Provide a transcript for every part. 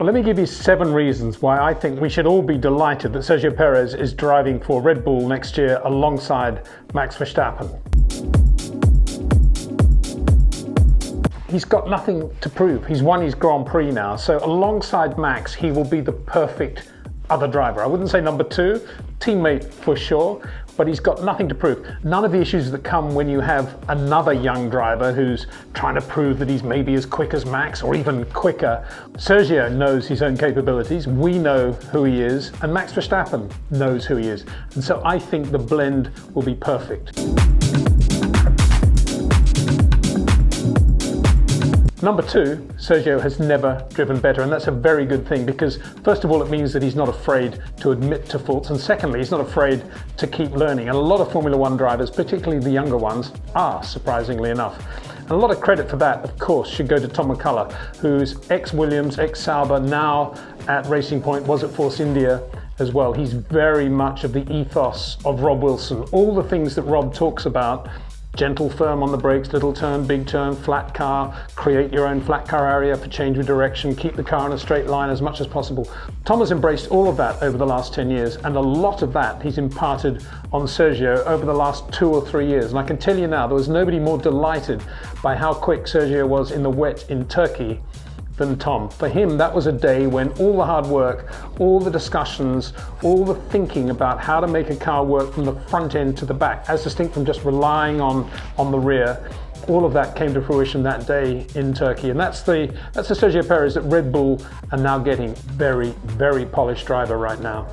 Well, let me give you 7 reasons why I think we should all be delighted that Sergio Perez is driving for Red Bull next year alongside Max Verstappen. He's got nothing to prove. He's won his Grand Prix now, so alongside Max, he will be the perfect other driver. I wouldn't say number 2, teammate for sure, but he's got nothing to prove. None of the issues that come when you have another young driver who's trying to prove that he's maybe as quick as Max or even quicker. Sergio knows his own capabilities, we know who he is, and Max Verstappen knows who he is. And so I think the blend will be perfect. Number 2, Sergio has never driven better, and that's a very good thing because first of all it means that he's not afraid to admit to faults, and secondly he's not afraid to keep learning. And a lot of Formula One drivers, particularly the younger ones, are, surprisingly enough. And a lot of credit for that, of course, should go to Tom McCullough, who's ex-Williams, ex-Sauber, now at Racing Point, was at Force India as well. He's very much of the ethos of Rob Wilson. All the things that Rob talks about: gentle, firm on the brakes, little turn, big turn, flat car, create your own flat car area for change of direction, keep the car in a straight line as much as possible. Tom has embraced all of that over the last 10 years, and a lot of that he's imparted on Sergio over the last 2 or 3 years. And I can tell you now, there was nobody more delighted by how quick Sergio was in the wet in Turkey than Tom. For him, that was a day when all the hard work, all the discussions, all the thinking about how to make a car work from the front end to the back, as distinct from just relying on the rear, all of that came to fruition that day in Turkey. And that's the Sergio Perez that Red Bull are now getting. Very, very polished driver right now.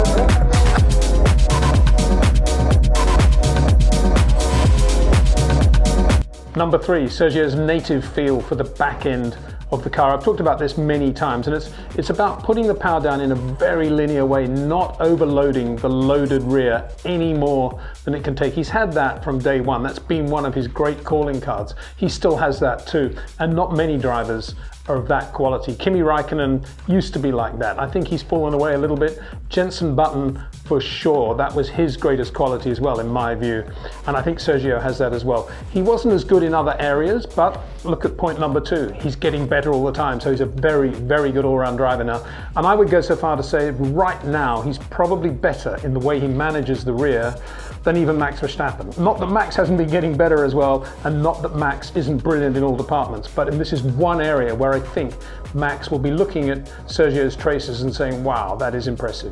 Number 3, Sergio's native feel for the back end of the car. I've talked about this many times, and it's about putting the power down in a very linear way, not overloading the loaded rear any more than it can take. He's had that from day one. That's been one of his great calling cards. He still has that too, and not many drivers are of that quality. Kimi Raikkonen used to be like that. I think he's fallen away a little bit. Jenson Button, for sure, that was his greatest quality as well, in my view. And I think Sergio has that as well. He wasn't as good in other areas, but look at point number 2. He's getting better all the time, so he's a very, very good all-round driver now. And I would go so far to say right now, he's probably better in the way he manages the rear than even Max Verstappen. Not that Max hasn't been getting better as well, and not that Max isn't brilliant in all departments, but this is one area where I think Max will be looking at Sergio's traces and saying, wow, that is impressive.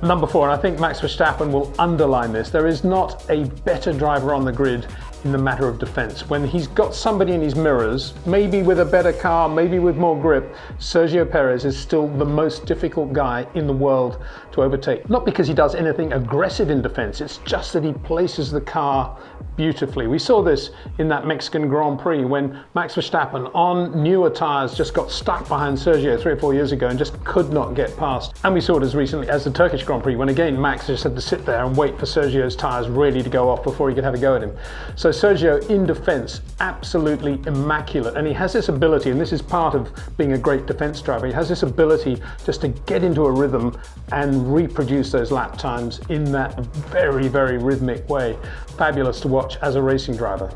Number 4, and I think Max Verstappen will underline this, there is not a better driver on the grid in the matter of defense. When he's got somebody in his mirrors, maybe with a better car, maybe with more grip, Sergio Perez is still the most difficult guy in the world to overtake. Not because he does anything aggressive in defense, it's just that he places the car beautifully. We saw this in that Mexican Grand Prix when Max Verstappen on newer tyres just got stuck behind Sergio 3 or 4 years ago and just could not get past. And we saw it as recently as the Turkish Grand Prix when again Max just had to sit there and wait for Sergio's tyres really to go off before he could have a go at him. So Sergio in defense, absolutely immaculate, and he has this ability, and this is part of being a great defense driver, he has this ability just to get into a rhythm and reproduce those lap times in that very, very rhythmic way. Fabulous to watch as a racing driver.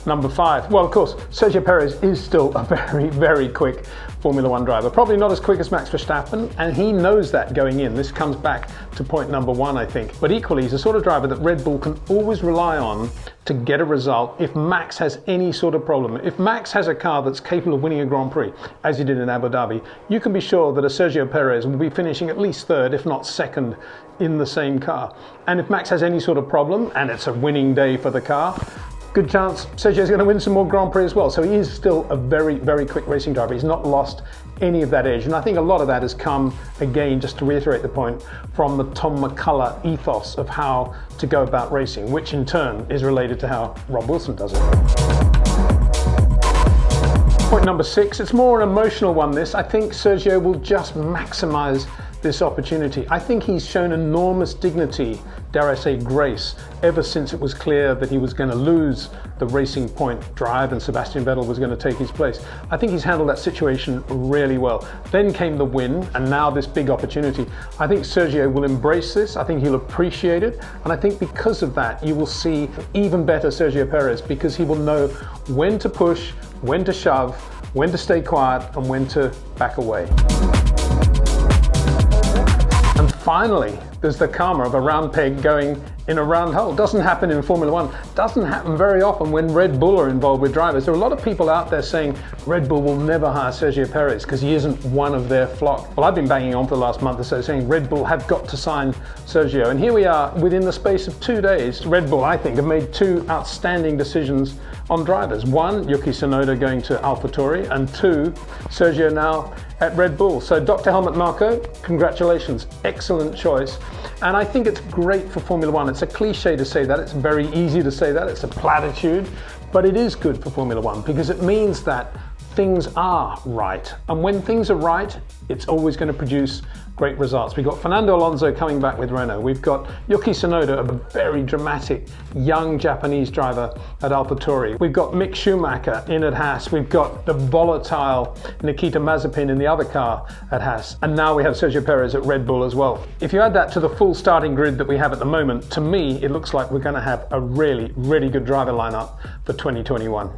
Number 5, well, of course, Sergio Perez is still a very, very quick Formula One driver. Probably not as quick as Max Verstappen, and he knows that going in. This comes back to point number 1, I think. But equally, he's the sort of driver that Red Bull can always rely on to get a result if Max has any sort of problem. If Max has a car that's capable of winning a Grand Prix, as he did in Abu Dhabi, you can be sure that a Sergio Perez will be finishing at least 3rd, if not 2nd, in the same car. And if Max has any sort of problem, and it's a winning day for the car, good chance Sergio's going to win some more Grand Prix as well. So he is still a very, very quick racing driver. He's not lost any of that edge. And I think a lot of that has come, again, just to reiterate the point, from the Tom McCullough ethos of how to go about racing, which in turn is related to how Rob Wilson does it. Point number 6, it's more an emotional one this. I think Sergio will just maximize this opportunity. I think he's shown enormous dignity, dare I say grace, ever since it was clear that he was going to lose the Racing Point drive and Sebastian Vettel was going to take his place. I think he's handled that situation really well. Then came the win, and now this big opportunity. I think Sergio will embrace this. I think he'll appreciate it. And I think because of that, you will see even better Sergio Perez, because he will know when to push, when to shove, when to stay quiet, and when to back away. And finally, there's the karma of a round peg going in a round hole. Doesn't happen in Formula One. Doesn't happen very often when Red Bull are involved with drivers. There are a lot of people out there saying Red Bull will never hire Sergio Perez because he isn't one of their flock. Well, I've been banging on for the last month or so saying Red Bull have got to sign Sergio. And here we are within the space of 2 days. Red Bull, I think, have made two outstanding decisions on drivers. One, Yuki Tsunoda going to AlphaTauri, and two, Sergio now at Red Bull. So Dr Helmut Marko, congratulations, excellent choice. And I think it's great for Formula One. It's a cliche to say that, it's very easy to say that, it's a platitude, but it is good for Formula One because it means that things are right. And when things are right, it's always going to produce great results. We've got Fernando Alonso coming back with Renault. We've got Yuki Tsunoda, a very dramatic young Japanese driver at AlphaTauri. We've got Mick Schumacher in at Haas. We've got the volatile Nikita Mazepin in the other car at Haas. And now we have Sergio Perez at Red Bull as well. If you add that to the full starting grid that we have at the moment, to me, it looks like we're going to have a really, really good driver lineup for 2021.